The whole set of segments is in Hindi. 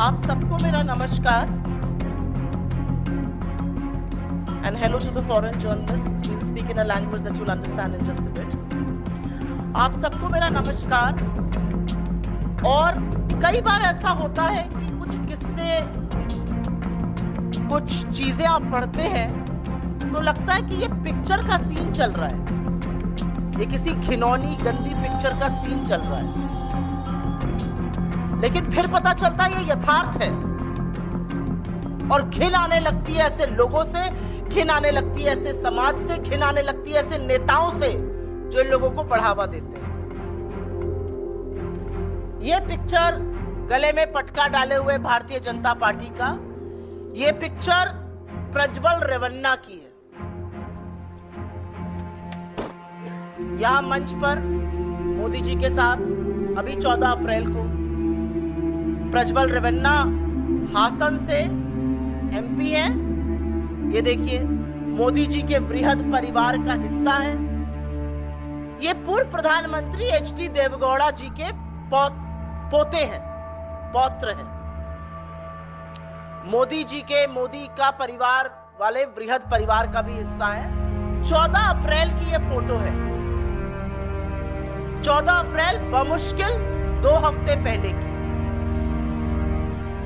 आप सबको मेरा नमस्कार and hello to the foreign journalists. We'll speak in a language that you'll understand in just a bit. आप सबको मेरा नमस्कार। और कई बार ऐसा होता है कि कुछ किस्से, कुछ चीजें आप पढ़ते हैं तो लगता है कि ये पिक्चर का सीन चल रहा है, ये किसी घिनौनी गंदी पिक्चर का सीन चल रहा है, लेकिन फिर पता चलता है ये यथार्थ है। और घिन आने लगती है ऐसे लोगों से, घिन आने लगती है ऐसे समाज से, घिन आने लगती है ऐसे नेताओं से जो लोगों को बढ़ावा देते हैं। ये पिक्चर गले में पटका डाले हुए भारतीय जनता पार्टी का, ये पिक्चर प्रज्वल रेवन्ना की है। यहां मंच पर मोदी जी के साथ अभी 14 अप्रैल को प्रज्वल रेवन्ना हासन से एमपी है। ये देखिए मोदी जी के वृहद परिवार का हिस्सा है। ये पूर्व प्रधानमंत्री एचडी देवगौड़ा जी के पोते हैं, पौत्र हैं। मोदी का परिवार वाले वृहद परिवार का भी हिस्सा है। 14 अप्रैल की ये फोटो है। 14 अप्रैल बमुश्किल 2 हफ्ते पहले की।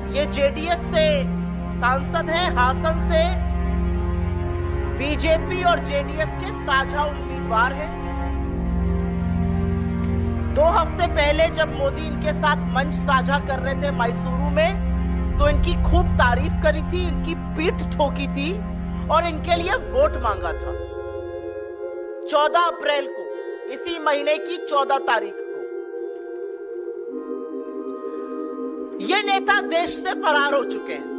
ये जेडीएस से सांसद हैं, हासन से बीजेपी और जेडीएस के साझा उम्मीदवार हैं। 2 हफ्ते पहले जब मोदी इनके साथ मंच साझा कर रहे थे मैसूरू में, तो इनकी खूब तारीफ करी थी, इनकी पीठ ठोकी थी और इनके लिए वोट मांगा था। 14 अप्रैल को, इसी महीने की 14 तारीख को ये नेता देश से फरार हो चुके हैं।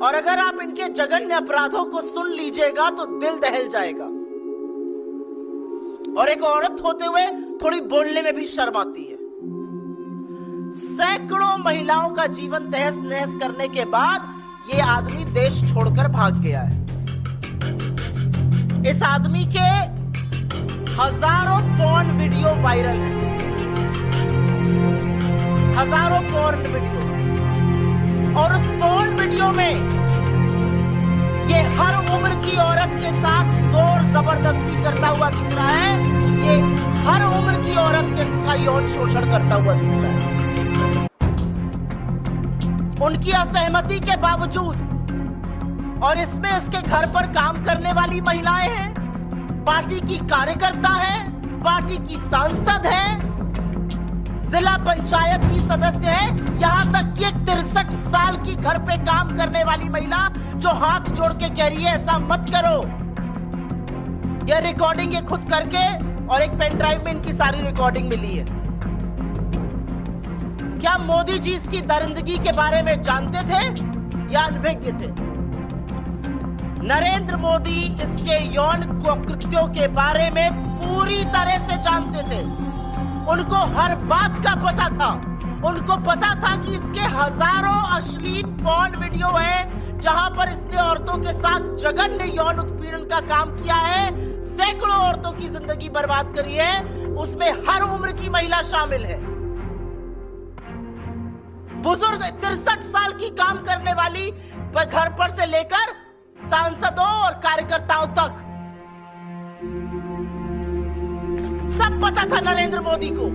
और अगर आप इनके जघन्य अपराधों को सुन लीजिएगा तो दिल दहल जाएगा। और एक औरत होते हुए थोड़ी बोलने में भी शर्म आती है। सैकड़ों महिलाओं का जीवन तहस नहस करने के बाद ये आदमी देश छोड़कर भाग गया है। इस आदमी के हजारों पॉर्न वीडियो वायरल हैं, हजारों पॉर्न वीडियो। और उस पॉर्न वीडियो में ये हर उम्र की औरत के साथ जोर जबरदस्ती करता हुआ दिख रहा है। ये हर उम्र की औरत का यौन शोषण करता हुआ दिख रहा है। उनकी असहमति के बावजूद, और इसमें इसके घर पर काम करने वाली महिलाएं हैं, पार्टी की कार्यकर्ता है, पार्टी की सांसद है, जिला पंचायत की सदस्य है, यहां तक कि 63 साल की घर पे काम करने वाली महिला जो हाथ जोड़ के कह रही है ऐसा मत करो। यह रिकॉर्डिंग ये खुद करके, और एक पेन ड्राइव में इनकी सारी रिकॉर्डिंग मिली है। क्या मोदी जी इसकी दरिंदगी के बारे में जानते थे या अनभिज्ञ थे? नरेंद्र मोदी इसके यौन कृत्यों के बारे में पूरी तरह से जानते थे। उनको हर बात का पता था। उनको पता था कि इसके हजारों अश्लील पॉर्न वीडियो है जहां पर इसने औरतों के साथ जघन्य यौन उत्पीड़न का काम किया है, सैकड़ों औरतों की जिंदगी बर्बाद करी है, उसमें हर उम्र की महिला शामिल है। बुजुर्ग 63 साल की काम करने वाली घर पर से लेकर सांसदों और कार्यकर्ताओं तक सब पता था नरेंद्र मोदी को।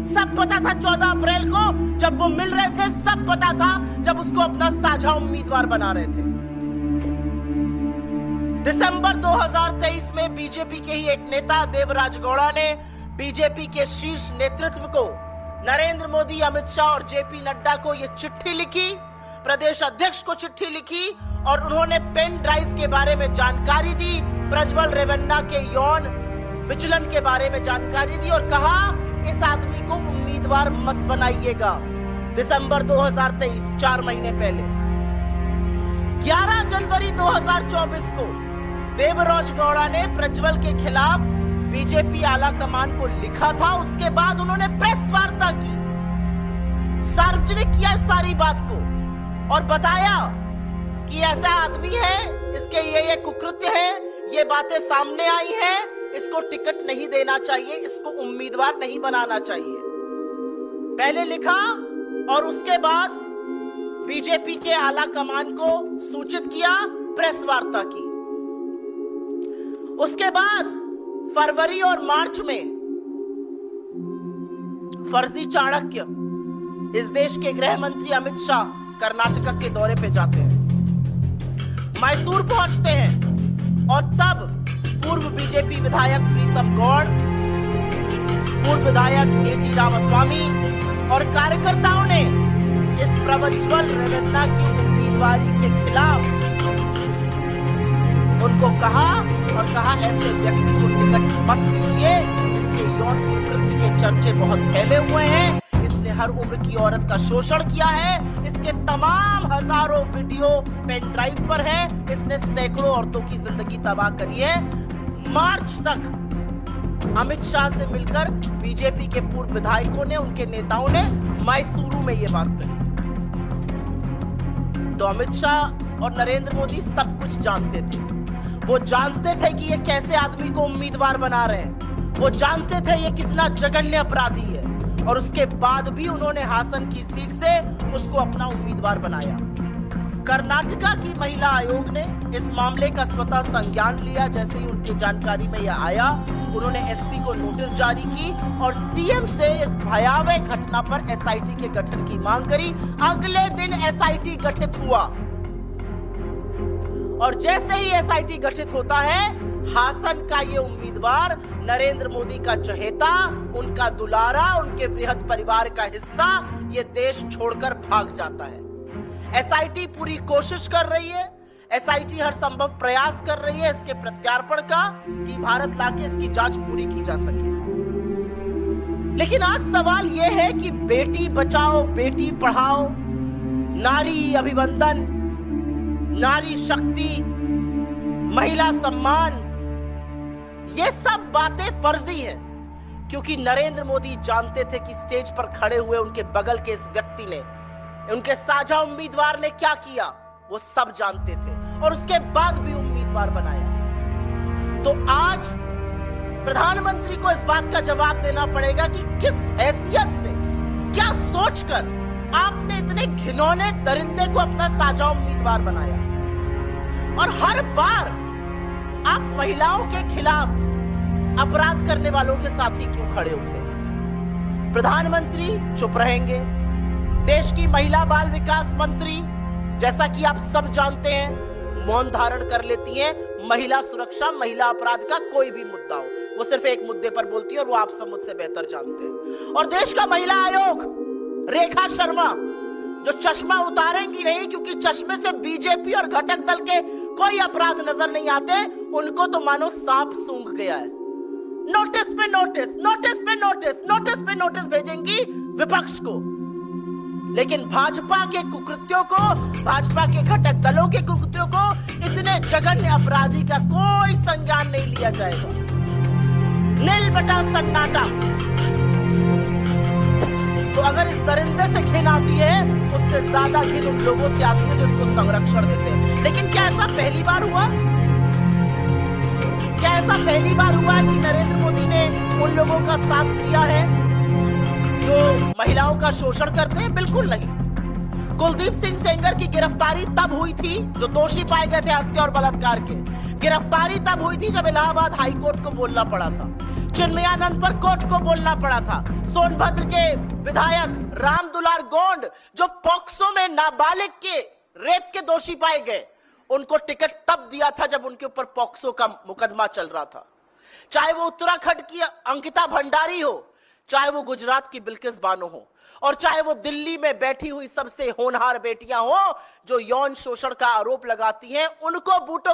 सब पता था 14 अप्रैल को जब वो मिल रहे थे, सब पता था जब उसको अपना साझा उम्मीदवार बना रहे थे। दिसंबर 2023 में बीजेपी के ही एक नेता देवराज गौड़ा ने बीजेपी के शीर्ष नेतृत्व को, नरेंद्र मोदी, अमित शाह और जेपी नड्डा को यह चिट्ठी लिखी, प्रदेश अध्यक्ष को चिट्ठी लिखी, और उन्होंने पेन ड्राइव के बारे में जानकारी दी, प्रज्वल रेवन्ना के यौन विचलन के बारे में जानकारी दी और कहा इस आदमी को उम्मीदवार मत बनाइएगा। दिसंबर 2023, 4 महीने पहले। 11 जनवरी 2024 को देवराज गौड़ा ने प्रज्वल के खिलाफ बीजेपी आला कमान को लिखा था। उसके बाद उन्होंने प्रेस वार्ता की, सार्वजनिक किया इस सारी बात को और बताया कि ऐसा आदमी है, इसके ये कुकृत्य है, ये बातें सामने आई हैं, इसको टिकट नहीं देना चाहिए, इसको उम्मीदवार नहीं बनाना चाहिए। पहले लिखा और उसके बाद बीजेपी के आला कमान को सूचित किया, प्रेस वार्ता की। उसके बाद फरवरी और मार्च में फर्जी चाणक्य इस देश के गृह मंत्री अमित शाह कर्नाटक के दौरे पे जाते हैं, मैसूर पहुंचते हैं और तब पूर्व बीजेपी विधायक प्रीतम गौड़, पूर्व विधायक एटी रामास्वामी और कार्यकर्ताओं ने इस प्रज्वल रेवन्ना की उम्मीदवारी के खिलाफ उनको कहा ऐसे व्यक्ति को टिकट मत दीजिए, इसके यौन कृत्य के चर्चे बहुत फैले हुए हैं, इसने हर उम्र की औरत का शोषण किया है, इसके तमाम हजारों वीडियो पेन ड्राइव पर है, इसने सैकड़ों औरतों की जिंदगी तबाह करी है। मार्च तक अमित शाह से मिलकर बीजेपी के पूर्व विधायकों ने, उनके नेताओं ने मैसूरू में यह बात कही। तो अमित शाह और नरेंद्र मोदी सब कुछ जानते थे। वो जानते थे कि ये कैसे आदमी को उम्मीदवार बना रहे हैं, वो जानते थे ये कितना जघन्य अपराधी है, और उसके बाद भी उन्होंने हासन की सीट से उसको अपना उम्मीदवार बनाया। कर्नाटका की महिला आयोग ने इस मामले का स्वतः संज्ञान लिया। जैसे ही उनकी जानकारी में यह आया, उन्होंने एसपी को नोटिस जारी की और सीएम से इस भयावह घटना पर एसआईटी के गठन की मांग करी। अगले दिन एसआईटी गठित हुआ और जैसे ही एसआईटी गठित होता है, हासन का ये उम्मीदवार नरेंद्र मोदी का चहेता, उनका दुलारा, उनके वृहद परिवार का हिस्सा, ये देश छोड़कर भाग जाता है। एसआईटी पूरी कोशिश कर रही है, एसआईटी हर संभव प्रयास कर रही है इसके प्रत्यार्पण का, कि भारत लाके इसकी जांच पूरी की जा सके। लेकिन आज सवाल यह है कि बेटी बचाओ, बेटी पढ़ाओ, नारी अभिवंदन, नारी शक्ति, महिला सम्मान, ये सब बातें फर्जी हैं, क्योंकि नरेंद्र मोदी जानते थे कि स्टेज पर खड़े हुए उनके बगल के इस व्यक्ति ने, उनके साझा उम्मीदवार ने क्या किया, वो सब जानते थे और उसके बाद भी उम्मीदवार बनाया। तो आज प्रधानमंत्री को इस बात का जवाब देना पड़ेगा कि किस हैसियत से, क्या सोचकर आपने इतने घिनौने दरिंदे को अपना साझा उम्मीदवार बनाया, और हर बार आप महिलाओं के खिलाफ अपराध करने वालों के साथ ही क्यों खड़े होते हैं? प्रधानमंत्री चुप रहेंगे, देश की महिला बाल विकास मंत्री, जैसा कि आप सब जानते हैं, मौन धारण कर लेती हैं। महिला सुरक्षा, महिला अपराध का कोई भी मुद्दा हो, वो सिर्फ एक मुद्दे पर बोलती है और वो आप सब मुझसे बेहतर जानते हैं। और देश का महिला आयोग, रेखा शर्मा, जो चश्मा उतारेंगी नहीं, क्योंकि चश्मे से बीजेपी और घटक दल के कोई अपराध नजर नहीं आते, उनको तो मानो सांप सूंघ गया है। नोटिस पे नोटिस, नोटिस पे नोटिस, नोटिस पे नोटिस भेजेंगी विपक्ष को, लेकिन भाजपा के कुकृत्यों को, भाजपा के घटक दलों के कुकृत्यों को, इतने जघन्य अपराधी का कोई संज्ञान नहीं लिया जाएगा। नील बटा सन्नाटा। तो अगर इस दरिंदे से घिन आती है, उससे ज्यादा घिन उन लोगों से आती है जो इसको संरक्षण देते हैं। लेकिन क्या ऐसा पहली बार हुआ? क्या ऐसा पहली बार हुआ है कि नरेंद्र मोदी ने उन लोगों का साथ दिया है जो महिलाओं का शोषण करते हैं? बिल्कुल नहीं। कुलदीप सिंह सेंगर की गिरफ्तारी तब हुई थी, जो दोषी पाए गए थे हत्या और बलात्कार के। गिरफ्तारी तब हुई थी जब इलाहाबाद हाई कोर्ट को बोलना पड़ा था, चिन्मयानंद पर कोर्ट को बोलना पड़ा था। सोनभद्र के विधायक राम दुलार गोंड, जो पॉक्सो में नाबालिग के रेप के दोषी पाए गए, उनको टिकट तब दिया था जब उनके ऊपर पॉक्सो का मुकदमा चल रहा था। चाहे वो उत्तराखंड की अंकिता भंडारी हो, चाहे वो गुजरात की बिल्किस बानो हो, और चाहे वो दिल्ली में बैठी हुई सबसे होनहार बेटियां हो जो यौन शोषण का आरोप लगाती हैं, उनको बूटों